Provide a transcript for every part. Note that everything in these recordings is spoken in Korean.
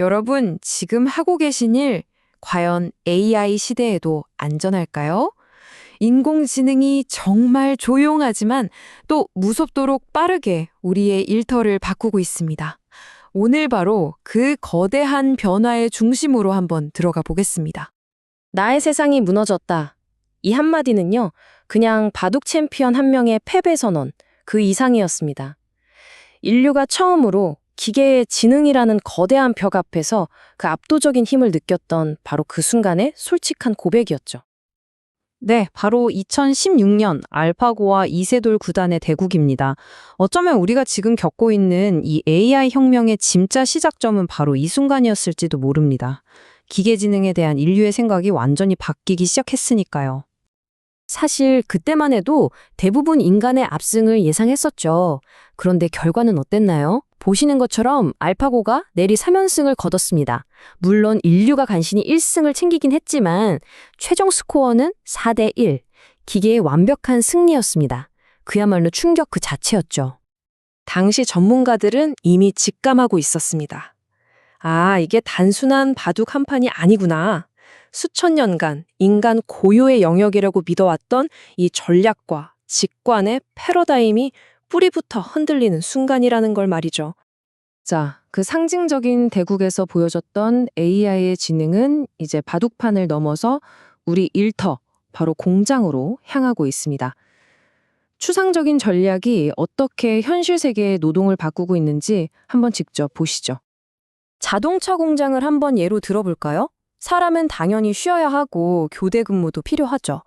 여러분, 지금 하고 계신 일, 과연 AI 시대에도 안전할까요? 인공지능이 정말 조용하지만 또 무섭도록 빠르게 우리의 일터를 바꾸고 있습니다. 오늘 바로 그 거대한 변화의 중심으로 한번 들어가 보겠습니다. 나의 세상이 무너졌다. 이 한마디는요, 그냥 바둑 챔피언 한 명의 패배 선언, 그 이상이었습니다. 인류가 처음으로 기계의 지능이라는 거대한 벽 앞에서 그 압도적인 힘을 느꼈던 바로 그 순간의 솔직한 고백이었죠. 네, 바로 2016년 알파고와 이세돌 구단의 대국입니다. 어쩌면 우리가 지금 겪고 있는 이 AI 혁명의 진짜 시작점은 바로 이 순간이었을지도 모릅니다. 기계지능에 대한 인류의 생각이 완전히 바뀌기 시작했으니까요. 사실 그때만 해도 대부분 인간의 압승을 예상했었죠. 그런데 결과는 어땠나요? 보시는 것처럼 알파고가 내리 3연승을 거뒀습니다. 물론 인류가 간신히 1승을 챙기긴 했지만 최종 스코어는 4대1. 기계의 완벽한 승리였습니다. 그야말로 충격 그 자체였죠. 당시 전문가들은 이미 직감하고 있었습니다. 아, 이게 단순한 바둑 한 판이 아니구나. 수천 년간 인간 고유의 영역이라고 믿어왔던 이 전략과 직관의 패러다임이 뿌리부터 흔들리는 순간이라는 걸 말이죠. 자, 그 상징적인 대국에서 보여줬던 AI의 지능은 이제 바둑판을 넘어서 우리 일터, 바로 공장으로 향하고 있습니다. 추상적인 전략이 어떻게 현실 세계의 노동을 바꾸고 있는지 한번 직접 보시죠. 자동차 공장을 한번 예로 들어볼까요? 사람은 당연히 쉬어야 하고 교대 근무도 필요하죠.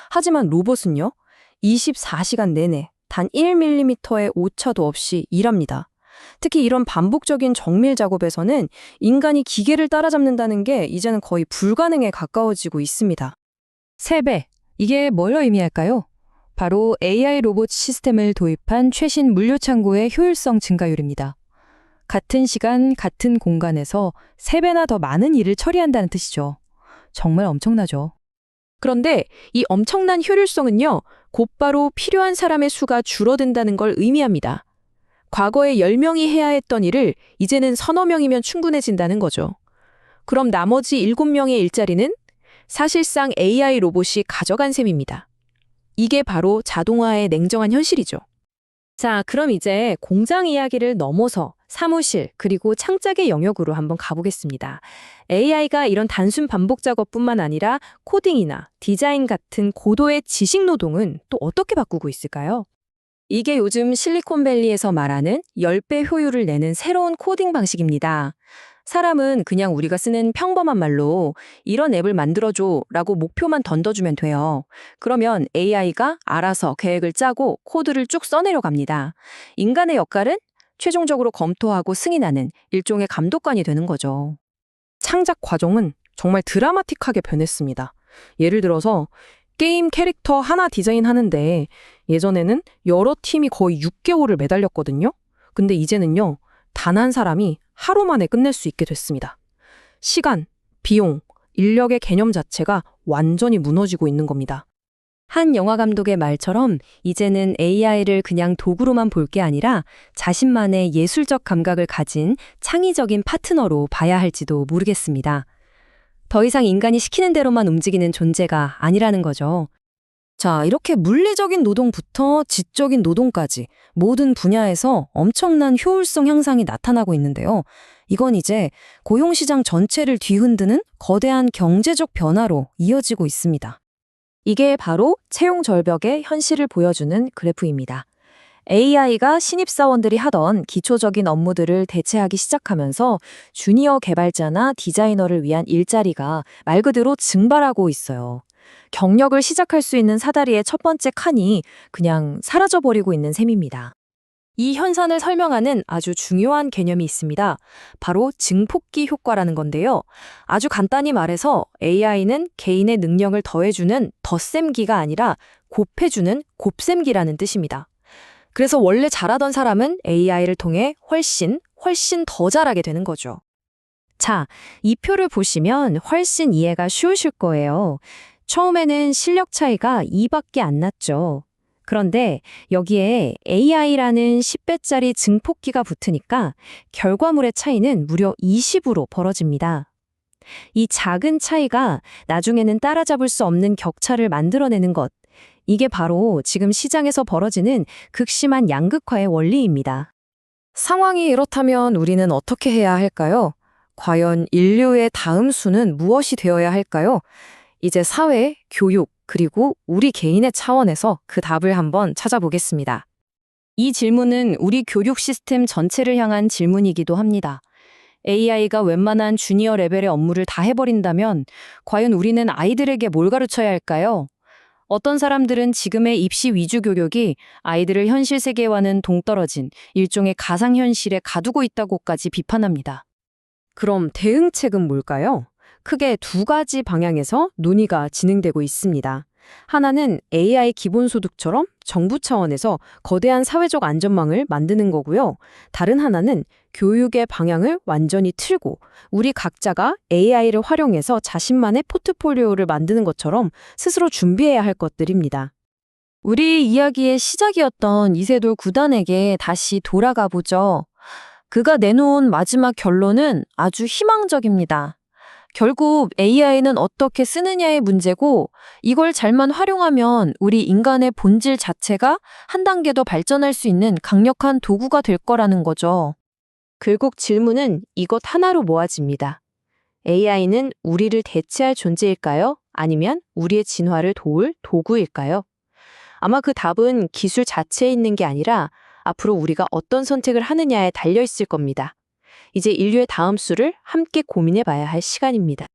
하지만 로봇은요? 24시간 내내 단 1mm의 오차도 없이 일합니다. 특히 이런 반복적인 정밀 작업에서는 인간이 기계를 따라잡는다는 게 이제는 거의 불가능에 가까워지고 있습니다. 3배, 이게 뭘 의미할까요? 바로 AI 로봇 시스템을 도입한 최신 물류창고의 효율성 증가율입니다. 같은 시간, 같은 공간에서 3배나 더 많은 일을 처리한다는 뜻이죠. 정말 엄청나죠. 그런데 이 엄청난 효율성은요, 곧바로 필요한 사람의 수가 줄어든다는 걸 의미합니다. 과거에 10명이 해야 했던 일을 이제는 서너 명이면 충분해진다는 거죠. 그럼 나머지 7명의 일자리는 사실상 AI 로봇이 가져간 셈입니다. 이게 바로 자동화의 냉정한 현실이죠. 자, 그럼 이제 공장 이야기를 넘어서 사무실 그리고 창작의 영역으로 한번 가보겠습니다. AI가 이런 단순 반복 작업뿐만 아니라 코딩이나 디자인 같은 고도의 지식 노동은 또 어떻게 바꾸고 있을까요? 이게 요즘 실리콘밸리에서 말하는 10배 효율을 내는 새로운 코딩 방식입니다. 사람은 그냥 우리가 쓰는 평범한 말로 이런 앱을 만들어줘 라고 목표만 던져주면 돼요. 그러면 AI가 알아서 계획을 짜고 코드를 쭉 써내려 갑니다. 인간의 역할은 최종적으로 검토하고 승인하는 일종의 감독관이 되는 거죠. 창작 과정은 정말 드라마틱하게 변했습니다. 예를 들어서 게임 캐릭터 하나 디자인하는데 예전에는 여러 팀이 거의 6개월을 매달렸거든요. 근데 이제는요, 단 한 사람이 하루 만에 끝낼 수 있게 됐습니다. 시간, 비용, 인력의 개념 자체가 완전히 무너지고 있는 겁니다. 한 영화 감독의 말처럼 이제는 AI를 그냥 도구로만 볼 게 아니라 자신만의 예술적 감각을 가진 창의적인 파트너로 봐야 할지도 모르겠습니다. 더 이상 인간이 시키는 대로만 움직이는 존재가 아니라는 거죠. 자, 이렇게 물리적인 노동부터 지적인 노동까지 모든 분야에서 엄청난 효율성 향상이 나타나고 있는데요. 이건 이제 고용시장 전체를 뒤흔드는 거대한 경제적 변화로 이어지고 있습니다. 이게 바로 채용 절벽의 현실을 보여주는 그래프입니다. AI가 신입사원들이 하던 기초적인 업무들을 대체하기 시작하면서 주니어 개발자나 디자이너를 위한 일자리가 말 그대로 증발하고 있어요. 경력을 시작할 수 있는 사다리의 첫 번째 칸이 그냥 사라져버리고 있는 셈입니다. 이 현상을 설명하는 아주 중요한 개념이 있습니다. 바로 증폭기 효과라는 건데요. 아주 간단히 말해서 AI는 개인의 능력을 더해주는 덧셈기가 아니라 곱해주는 곱셈기라는 뜻입니다. 그래서 원래 잘하던 사람은 AI를 통해 훨씬 더 잘하게 되는 거죠. 자, 이 표를 보시면 훨씬 이해가 쉬우실 거예요. 처음에는 실력 차이가 2밖에 안 났죠. 그런데 여기에 AI라는 10배짜리 증폭기가 붙으니까 결과물의 차이는 무려 20으로 벌어집니다. 이 작은 차이가 나중에는 따라잡을 수 없는 격차를 만들어내는 것. 이게 바로 지금 시장에서 벌어지는 극심한 양극화의 원리입니다. 상황이 이렇다면 우리는 어떻게 해야 할까요? 과연 인류의 다음 수는 무엇이 되어야 할까요? 이제 사회, 교육, 그리고 우리 개인의 차원에서 그 답을 한번 찾아보겠습니다. 이 질문은 우리 교육 시스템 전체를 향한 질문이기도 합니다. AI가 웬만한 주니어 레벨의 업무를 다 해버린다면 과연 우리는 아이들에게 뭘 가르쳐야 할까요? 어떤 사람들은 지금의 입시 위주 교육이 아이들을 현실 세계와는 동떨어진 일종의 가상현실에 가두고 있다고까지 비판합니다. 그럼 대응책은 뭘까요? 크게 두 가지 방향에서 논의가 진행되고 있습니다. 하나는 AI 기본소득처럼 정부 차원에서 거대한 사회적 안전망을 만드는 거고요. 다른 하나는 교육의 방향을 완전히 틀고 우리 각자가 AI를 활용해서 자신만의 포트폴리오를 만드는 것처럼 스스로 준비해야 할 것들입니다. 우리 이야기의 시작이었던 이세돌 구단에게 다시 돌아가 보죠. 그가 내놓은 마지막 결론은 아주 희망적입니다. 결국 AI는 어떻게 쓰느냐의 문제고 이걸 잘만 활용하면 우리 인간의 본질 자체가 한 단계 더 발전할 수 있는 강력한 도구가 될 거라는 거죠. 결국 질문은 이것 하나로 모아집니다. AI는 우리를 대체할 존재일까요? 아니면 우리의 진화를 도울 도구일까요? 아마 그 답은 기술 자체에 있는 게 아니라 앞으로 우리가 어떤 선택을 하느냐에 달려 있을 겁니다. 이제 인류의 다음 수를 함께 고민해 봐야 할 시간입니다.